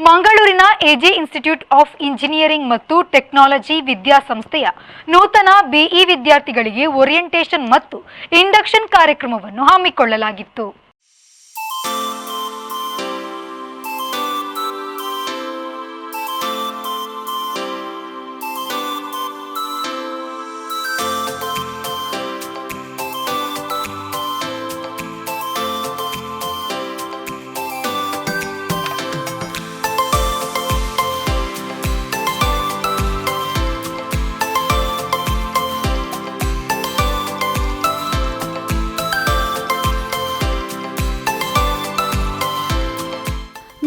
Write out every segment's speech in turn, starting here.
ಮಂಗಳೂರಿನ AJ institute of engineering ಮತ್ತು technology ವಿದ್ಯಾಸಂಸ್ಥೆಯ ನೂತನ ಬಿಇ ವಿದ್ಯಾರ್ಥಿಗಳಿಗೆ ಓರಿಯೆಂಟೇಷನ್ ಮತ್ತು ಇಂಡಕ್ಷನ್ ಕಾರ್ಯಕ್ರಮವನ್ನು ಹಮ್ಮಿಕೊಳ್ಳಲಾಗಿತ್ತು.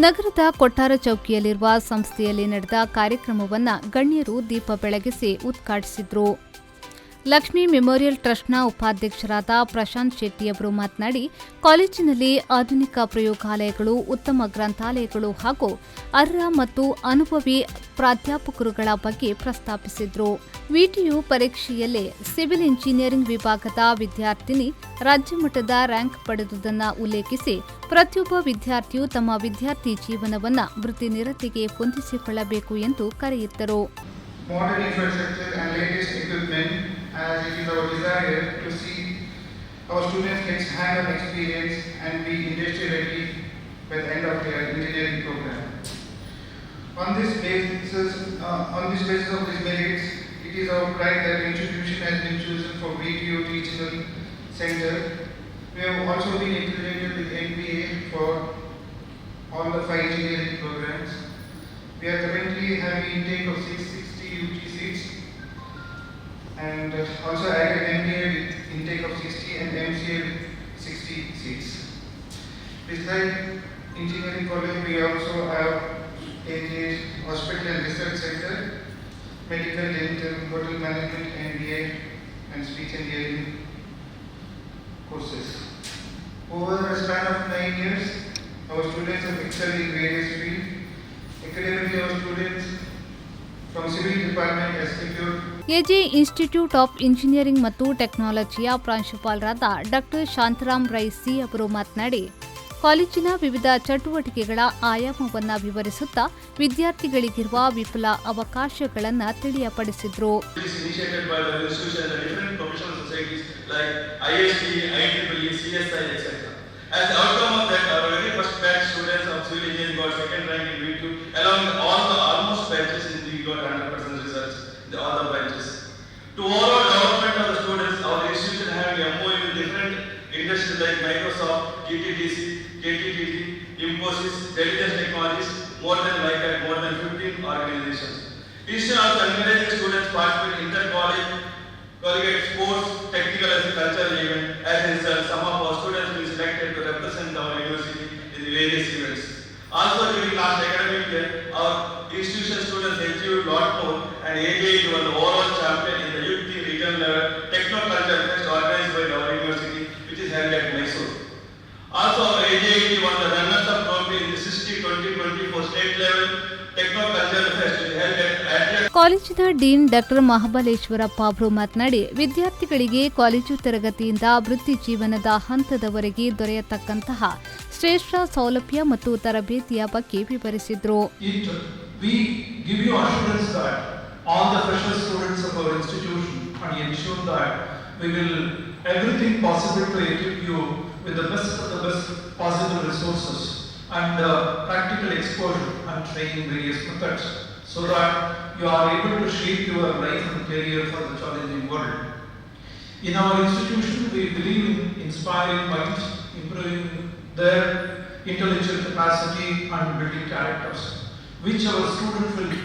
ನಗರದ ಕೊಟ್ಟಾರ ಚೌಕಿಯಲ್ಲಿರುವ ಸಂಸ್ಥೆಯಲ್ಲಿ ನಡೆದ ಕಾರ್ಯಕ್ರಮವನ್ನು ಗಣ್ಯರು ದೀಪ ಬೆಳಗಿಸಿ ಉದ್ಘಾಟಿಸಿದರು. ಲಕ್ಷ್ಮೀ ಮೆಮೋರಿಯಲ್ ಟ್ರಸ್ಟ್ನ ಉಪಾಧ್ಯಕ್ಷರಾದ ಪ್ರಶಾಂತ್ ಶೆಟ್ಟಿಯವರು ಮಾತನಾಡಿ, ಕಾಲೇಜಿನಲ್ಲಿ ಆಧುನಿಕ ಪ್ರಯೋಗಾಲಯಗಳು, ಉತ್ತಮ ಗ್ರಂಥಾಲಯಗಳು ಹಾಗೂ ಅರ್ಹ ಮತ್ತು ಅನುಭವಿ ಪ್ರಾಧ್ಯಾಪಕರುಗಳ ಬಗ್ಗೆ ಪ್ರಸ್ತಾಪಿಸಿದರು. ವಿಟಿಯು ಪರೀಕ್ಷೆಯಲ್ಲೇ ಸಿವಿಲ್ ಇಂಜಿನಿಯರಿಂಗ್ ವಿಭಾಗದ ವಿದ್ಯಾರ್ಥಿನಿ ರಾಜ್ಯಮಟ್ಟದ ರ್ಯಾಂಕ್ ಪಡೆದುದನ್ನು ಉಲ್ಲೇಖಿಸಿ, ಪ್ರತಿಯೊಬ್ಬ ವಿದ್ಯಾರ್ಥಿಯು ತಮ್ಮ ವಿದ್ಯಾರ್ಥಿ ಜೀವನವನ್ನು ವೃತ್ತಿ ನಿರತಿಗೆ ಹೊಂದಿಸಿಕೊಳ್ಳಬೇಕು ಎಂದು ಕರೆಯಿದ್ದರು. As it is our desire to see our students get hands-on experience and be industry ready by the end of their engineering program. On this basis of these merits, it is our pride that the institution has been chosen for VTU Teaching Center. We have also been integrated with MBA for all the 5 engineering programs. We are currently having intake of 660 UG seats, and also added MBA with intake of 60 and MCA with 60 seats. Besides engineering college, we also have AJ Hospital and Research Center, Medical, Dental, Hotel Management, MBA and Speech and Hearing courses. Over a span of 9 years, our students have excelled in various fields. Academically, our students from Civil Department has secured A J institute of engineering ಮತ್ತು ಟೆಕ್ನಾಲಜಿಯ ಪ್ರಾಂಶುಪಾಲರಾದ ಡಾ. Shantaram Rai C ಅವರು ಮಾತನಾಡಿ, ಕಾಲೇಜಿನ ವಿವಿಧ ಚಟುವಟಿಕೆಗಳ ಆಯಾಮವನ್ನು ವಿವರಿಸುತ್ತಾ ವಿದ್ಯಾರ್ಥಿಗಳಿಗಿರುವ ವಿಪುಲ ಅವಕಾಶಗಳನ್ನು ತಿಳಿಯಪಡಿಸಿದರು. As the outcome of that, our very first batch students of civil engineering got second rank in V2, along with all the almost batches in we got 100% results in the other batches. To overall development of the students, our institution having MOU with different industries like Microsoft, GTDC, KTTT, Infosys, Intelligence Technologies, more than 15 organizations. Institution also encouraging students participate in inter-college, collegiate sports, technical and cultural event. As a result, some of our students will be selected to represent our university in the various events. Also during last academic year, our institution students achieved a lot more, and AJIT was the overall champion in the youth regional level techno-cultural fest organized by our university, which is held at Mysore. Also our AJIT won the runners-up trophy in the 2024 state level techno-cultural fest, which is held at ಕಾಲೇಜಿನ dean ಡಾ. ಮಹಾಬಲೇಶ್ವರಪ್ಪ ಅವರು ಮಾತನಾಡಿ, ವಿದ್ಯಾರ್ಥಿಗಳಿಗೆ college ತರಗತಿಯಿಂದ ವೃತ್ತಿ ಜೀವನದ ಹಂತದವರೆಗೆ ದೊರೆಯತಕ್ಕಂತಹ ಶ್ರೇಷ್ಠ ಸೌಲಭ್ಯ ಮತ್ತು ತರಬೇತಿಯ ಬಗ್ಗೆ ವಿವರಿಸಿದರು. We give you assurance that all the fresher students of our institution and ensure that we will everything possible to equip you with the best of the best possible resources and practical exposure and training various methods, so that you are able to shape your life and career for the challenging world. In our institution, we believe in inspiring minds, improving their intellectual capacity and building characters, which our students will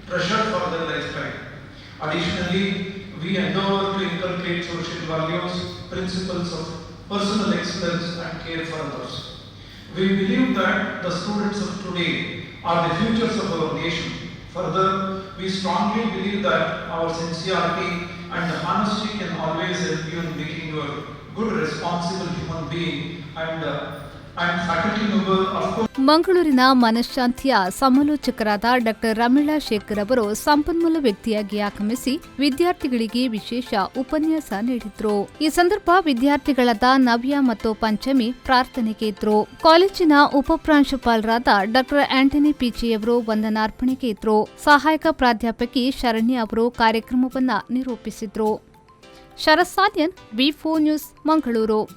treasure for their lifetime. Additionally, we endeavor to inculcate social values, principles of personal excellence and care for others. We believe that the students of today are the futures of our nation. Further, we strongly believe that our sincerity and honesty can always help you in making you a good, responsible human being and and faculty member, of course. ಮಂಗಳೂರಿನ ಮನಃಶಾಂತಿಯ ಸಮಾಲೋಚಕರಾದ doctor Ramila Shekhar ಅವರು ಸಂಪನ್ಮೂಲ ವ್ಯಕ್ತಿಯಾಗಿ ಆಗಮಿಸಿ ವಿದ್ಯಾರ್ಥಿಗಳಿಗೆ ವಿಶೇಷ ಉಪನ್ಯಾಸ ನೀಡಿದ್ರು. ಈ ಸಂದರ್ಭ ವಿದ್ಯಾರ್ಥಿಗಳಾದ ನವ್ಯ ಮತ್ತು ಪಂಚಮಿ ಪ್ರಾರ್ಥನೆಗೆ ಇದ್ರು. ಕಾಲೇಜಿನ ಉಪಪ್ರಾಂಶುಪಾಲರಾದ ಡಾಕ್ಟರ್ ಆಂಟನಿ ಪಿಚಿಯವರು ವಂದನಾರ್ಪಣೆಗೆ ಇದ್ರು. ಸಹಾಯಕ ಪ್ರಾಧ್ಯಾಪಕಿ ಶರಣ್ಯ ಅವರು ಕಾರ್ಯಕ್ರಮವನ್ನ ನಿರೂಪಿಸಿದ್ರು. ಶರತ್ ಸಾನ್ಯನ್, ವಿ4 ನ್ಯೂಸ್, ಮಂಗಳೂರು.